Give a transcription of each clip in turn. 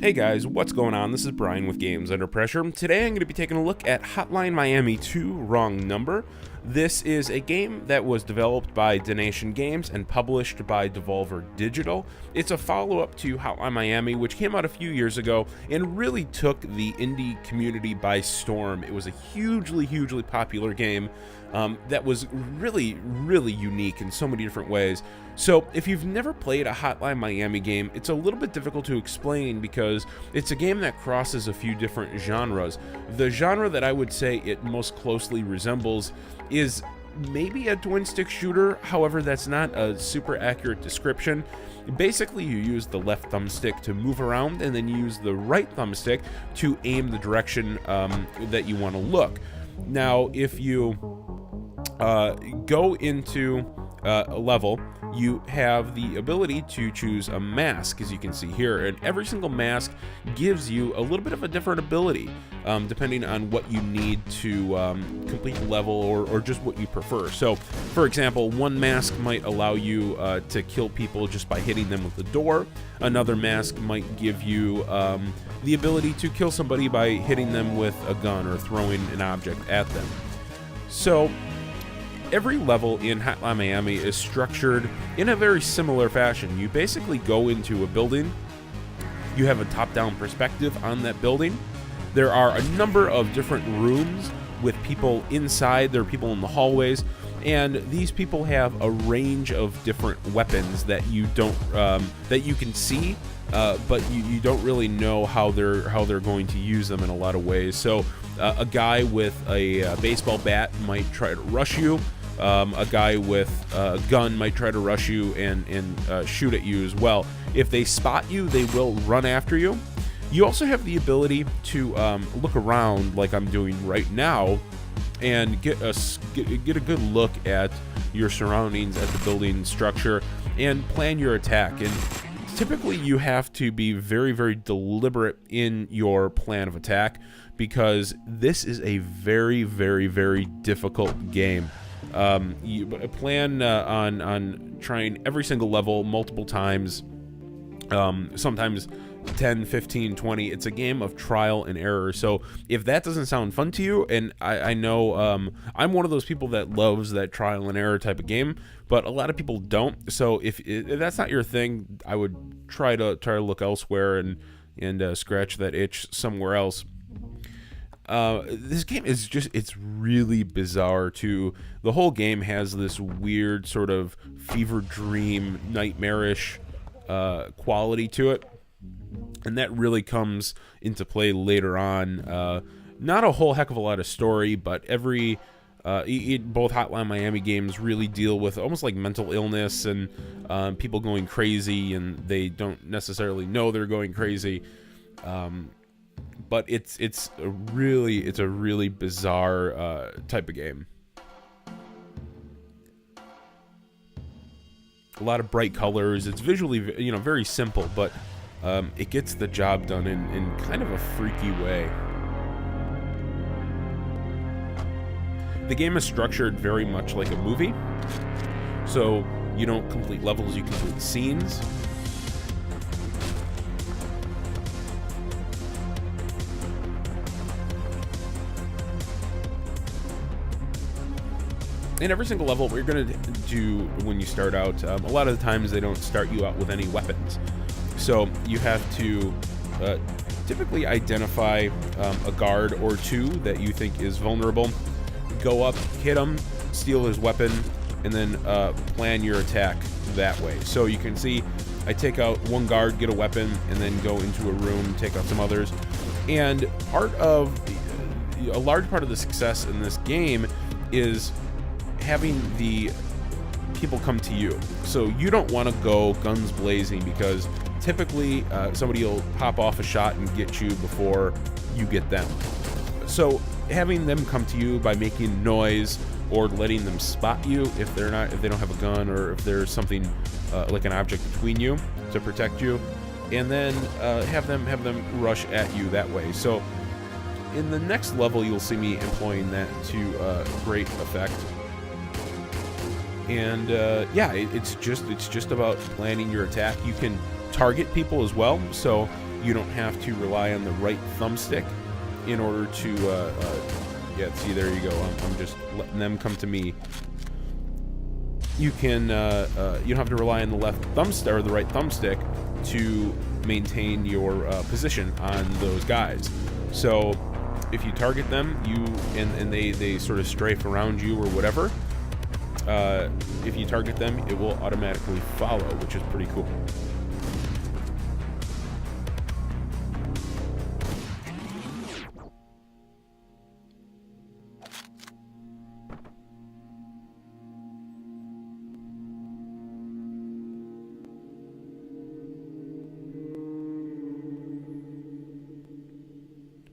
Hey guys, what's going on? This is Brian with Games Under Pressure. Today I'm going to be taking a look at Hotline Miami 2 Wrong Number. This is a game that was developed by Donation Games and published by Devolver Digital. It's a follow-up to Hotline Miami, which came out a few years ago and really took the indie community by storm. It was a hugely popular game that was really unique in so many different ways. So if you've never played a Hotline Miami game, it's a little bit difficult to explain because it's a game that crosses a few different genres. The genre that I would say it most closely resembles is maybe a twin-stick shooter. However, that's not a super accurate description. Basically, you use the left thumbstick to move around, and then you use the right thumbstick to aim the direction that you want to look. Now, if you go into a level, you have the ability to choose a mask, as you can see here, and every single mask gives you a little bit of a different ability depending on what you need to complete the level or just what you prefer. So for example, one mask might allow you to kill people just by hitting them with the door. Another mask might give you the ability to kill somebody by hitting them with a gun or throwing an object at them. So every level in Hotline Miami is structured in a very similar fashion. You basically go into a building, you have a top-down perspective on that building. There are a number of different rooms with people inside, there are people in the hallways, and these people have a range of different weapons that you don't that you can see, but you don't really know how they're going to use them in a lot of ways. So a guy with a baseball bat might try to rush you. A guy with a gun might try to rush you and shoot at you as well. If they spot you, they will run after you. You also have the ability to look around like I'm doing right now and get a good look at your surroundings, at the building structure, and plan your attack. And typically you have to be very deliberate in your plan of attack because this is a very difficult game. You plan on trying every single level multiple times, sometimes 10, 15, 20. It's a game of trial and error. So if that doesn't sound fun to you, and I know I'm one of those people that loves that trial and error type of game, but a lot of people don't. So if that's not your thing, I would try to look elsewhere and scratch that itch somewhere else. This game is it's really bizarre too. The whole game has this weird sort of fever dream, nightmarish quality to it, and that really comes into play later on. Not a whole heck of a lot of story, but both Hotline Miami games really deal with almost like mental illness and people going crazy, and they don't necessarily know they're going crazy. But it's a really bizarre type of game. A lot of bright colors. It's visually, very simple, but it gets the job done in kind of a freaky way. The game is structured very much like a movie, so you don't complete levels, you complete scenes. In every single level, what you're going to do when you start out, a lot of the times they don't start you out with any weapons. So you have to typically identify a guard or two that you think is vulnerable, go up, hit him, steal his weapon, and then plan your attack that way. So you can see I take out one guard, get a weapon, and then go into a room, take out some others. And a large part of the success in this game is having the people come to you. So you don't want to go guns blazing because typically somebody will pop off a shot and get you before you get them. So having them come to you by making noise or letting them spot you if they don't have a gun or if there's something like an object between you to protect you, and then have them rush at you that way. So in the next level you'll see me employing that to great effect. And it's just about planning your attack. You can target people as well, so you don't have to rely on the right thumbstick in order to, yeah, see, there you go. I'm just letting them come to me. You can, you don't have to rely on the left thumbstick or the right thumbstick to maintain your position on those guys. So if you target them, and they sort of strafe around you or whatever, if you target them, it will automatically follow, which is pretty cool.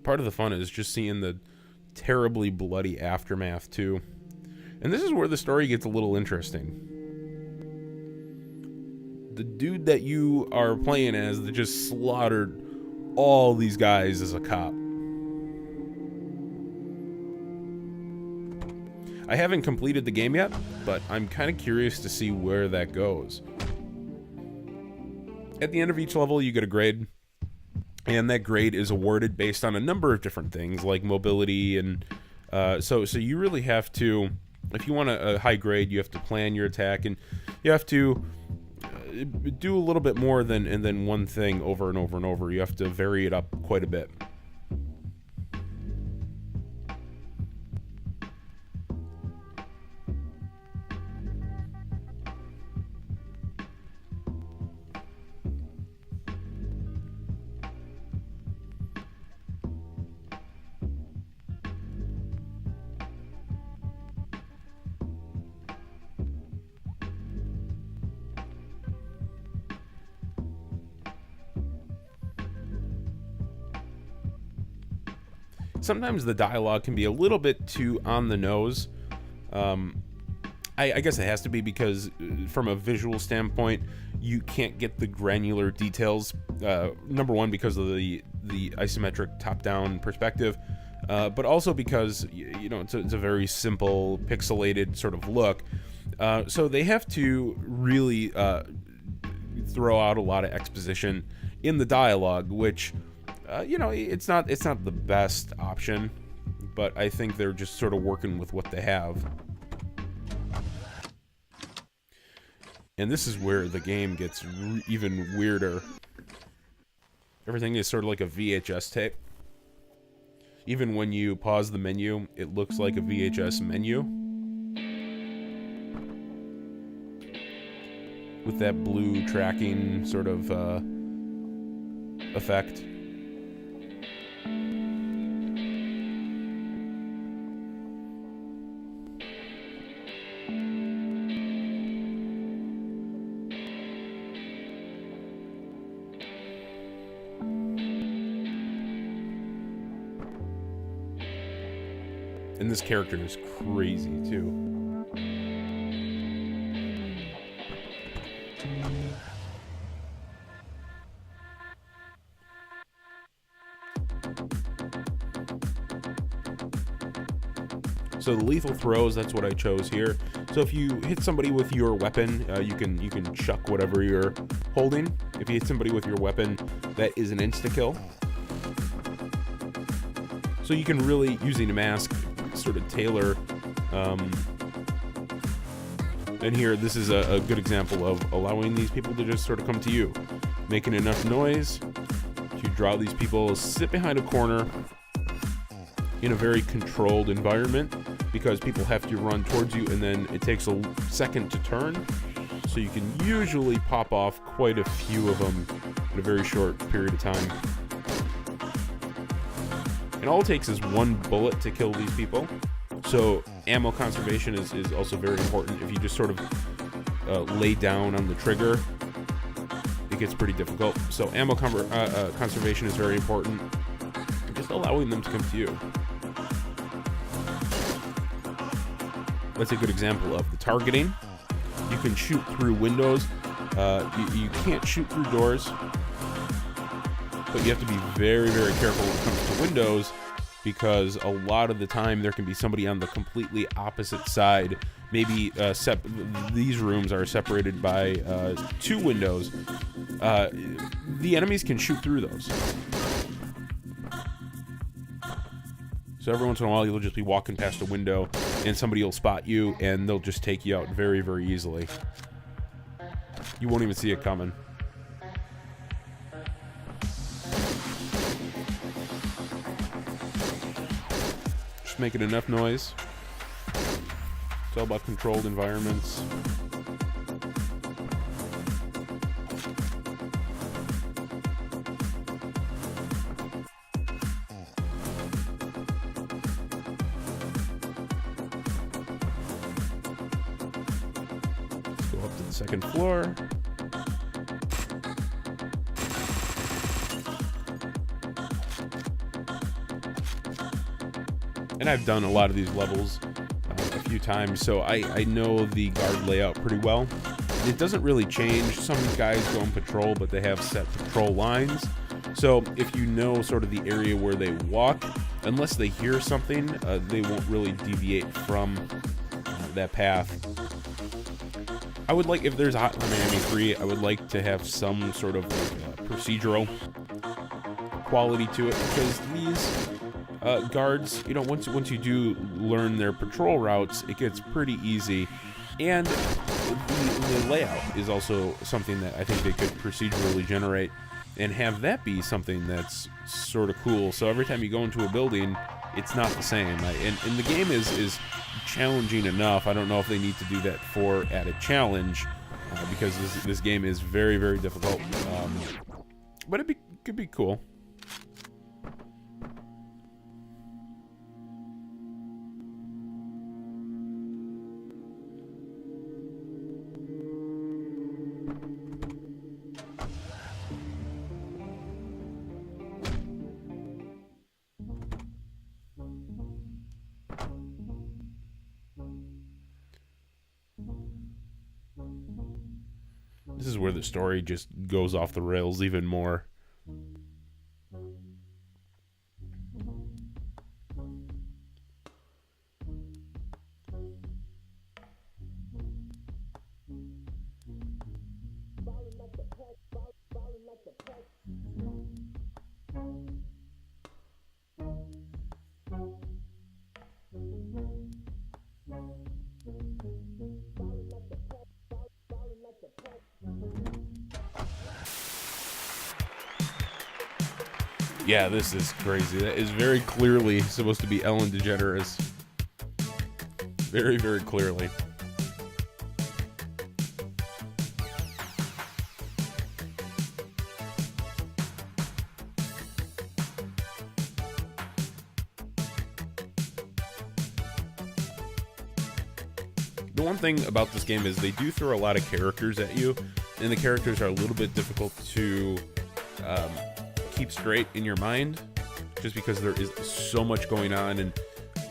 Part of the fun is just seeing the terribly bloody aftermath, too. And this is where the story gets a little interesting. The dude that you are playing as that just slaughtered all these guys as a cop. I haven't completed the game yet, but I'm kind of curious to see where that goes. At the end of each level, you get a grade. And that grade is awarded based on a number of different things, like mobility, and so you really have to, if you want a high grade, you have to plan your attack, and you have to do a little bit more than one thing over and over and over. You have to vary it up quite a bit. Sometimes the dialogue can be a little bit too on the nose. I guess it has to be because from a visual standpoint, you can't get the granular details. Number one, because of the isometric top-down perspective, but also because it's a very simple, pixelated sort of look. So they have to really throw out a lot of exposition in the dialogue, which it's not the best option, but I think they're just sort of working with what they have. And this is where the game gets even weirder. Everything is sort of like a VHS tape. Even when you pause the menu, it looks like a VHS menu. With that blue tracking sort of effect. And this character is crazy, too. So the lethal throws, that's what I chose here. So if you hit somebody with your weapon, you can chuck whatever you're holding. If you hit somebody with your weapon, that is an insta-kill. So you can really, using a mask, sort of tailor. And here, this is a good example of allowing these people to just sort of come to you. Making enough noise to draw these people, sit behind a corner in a very controlled environment, because people have to run towards you, and then it takes a second to turn. So you can usually pop off quite a few of them in a very short period of time. And all it takes is one bullet to kill these people. So ammo conservation is also very important. If you just sort of lay down on the trigger, it gets pretty difficult. So ammo conservation is very important. Just allowing them to come to you. That's a good example of the targeting. You can shoot through windows. You can't shoot through doors. But you have to be very, very careful when it comes to windows, because a lot of the time there can be somebody on the completely opposite side. Maybe these rooms are separated by 2 windows. the enemies can shoot through those. So every once in a while, you'll just be walking past a window, and somebody will spot you, and they'll just take you out very, very easily. You won't even see it coming. Just making enough noise. It's all about controlled environments. Second floor. And I've done a lot of these levels a few times, so I know the guard layout pretty well. It doesn't really change. Some guys go on patrol, but they have set patrol lines. So if you know sort of the area where they walk, unless they hear something, they won't really deviate from that path. I would like, if there's a Hotline Miami 3, I would like to have some sort of procedural quality to it, because these guards, you know, once you do learn their patrol routes, it gets pretty easy. And the layout is also something that I think they could procedurally generate and have that be something that's sort of cool. So every time you go into a building, it's not the same. And the game is challenging enough. I don't know if they need to do that for added challenge, because this game is very, very difficult. But it could be cool. This is where the story just goes off the rails even more. Yeah, this is crazy. That is very clearly supposed to be Ellen DeGeneres. Very, very clearly. The one thing about this game is they do throw a lot of characters at you, and the characters are a little bit difficult to keep straight in your mind, just because there is so much going on, and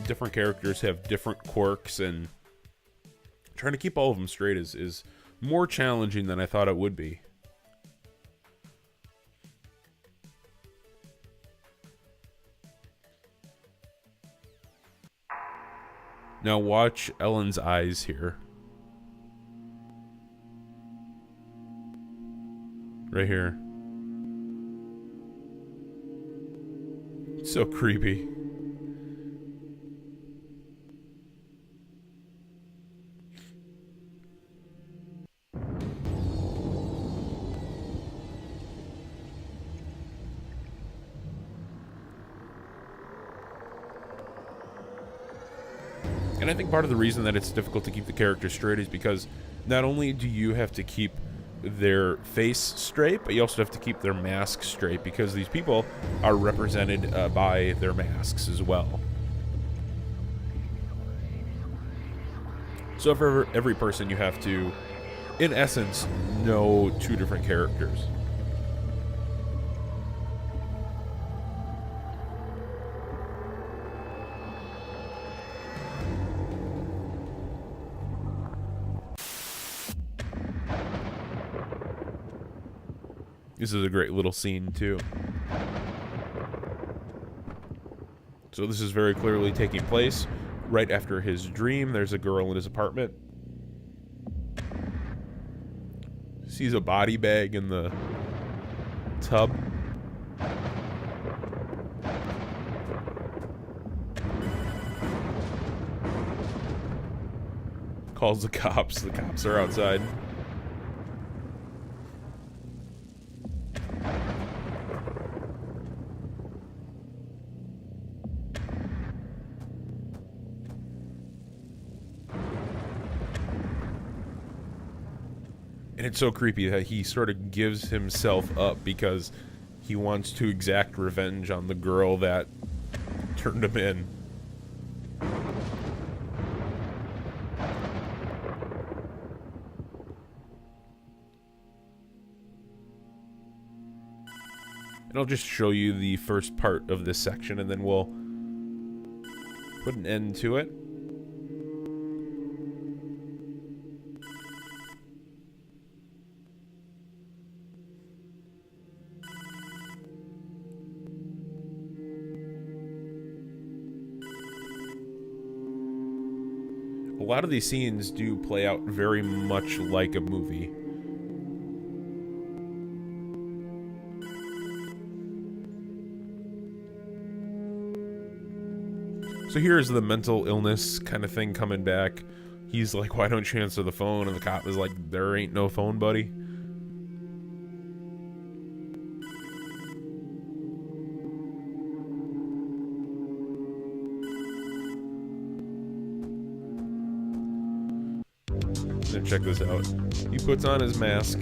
different characters have different quirks, and trying to keep all of them straight is more challenging than I thought it would be. Now watch Ellen's eyes here. Right here. So creepy. And I think part of the reason that it's difficult to keep the characters straight is because not only do you have to keep their face straight, but you also have to keep their mask straight, because these people are represented by their masks as well. So for every person, you have to, in essence, know two different characters. This is a great little scene, too. So this is very clearly taking place right after his dream. There's a girl in his apartment. Sees a body bag in the tub. Calls the cops. The cops are outside. And it's so creepy that he sort of gives himself up because he wants to exact revenge on the girl that turned him in. And I'll just show you the first part of this section, and then we'll put an end to it. A lot of these scenes do play out very much like a movie. So here's the mental illness kind of thing coming back. He's like, why don't you answer the phone? And the cop is like, there ain't no phone, buddy. Then check this out. He puts on his mask,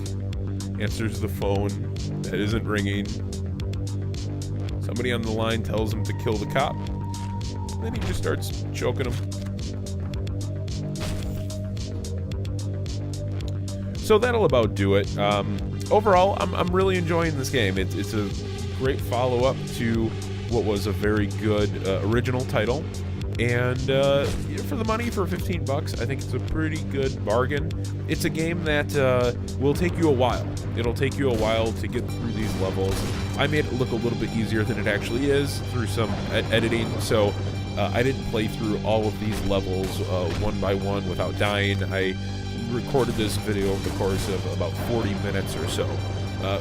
answers the phone that isn't ringing. Somebody on the line tells him to kill the cop. Then he just starts choking him. So that'll about do it. Overall, I'm really enjoying this game. It's a great follow-up to what was a very good original title. And for the money, for 15 bucks, I think it's a pretty good bargain. It's a game that will take you a while. It'll take you a while to get through these levels. I made it look a little bit easier than it actually is through some editing, so I didn't play through all of these levels one by one without dying. I recorded this video over the course of about 40 minutes or so.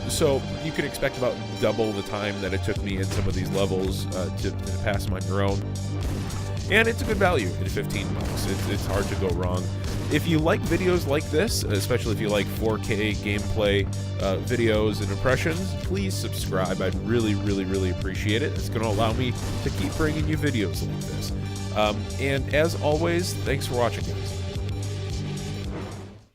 So you could expect about double the time that it took me in some of these levels to pass them on your own. And it's a good value at 15 bucks. It's hard to go wrong. If you like videos like this, especially if you like 4K gameplay videos and impressions, please subscribe. I'd really, really, really appreciate it. It's going to allow me to keep bringing you videos like this. And as always, thanks for watching, guys.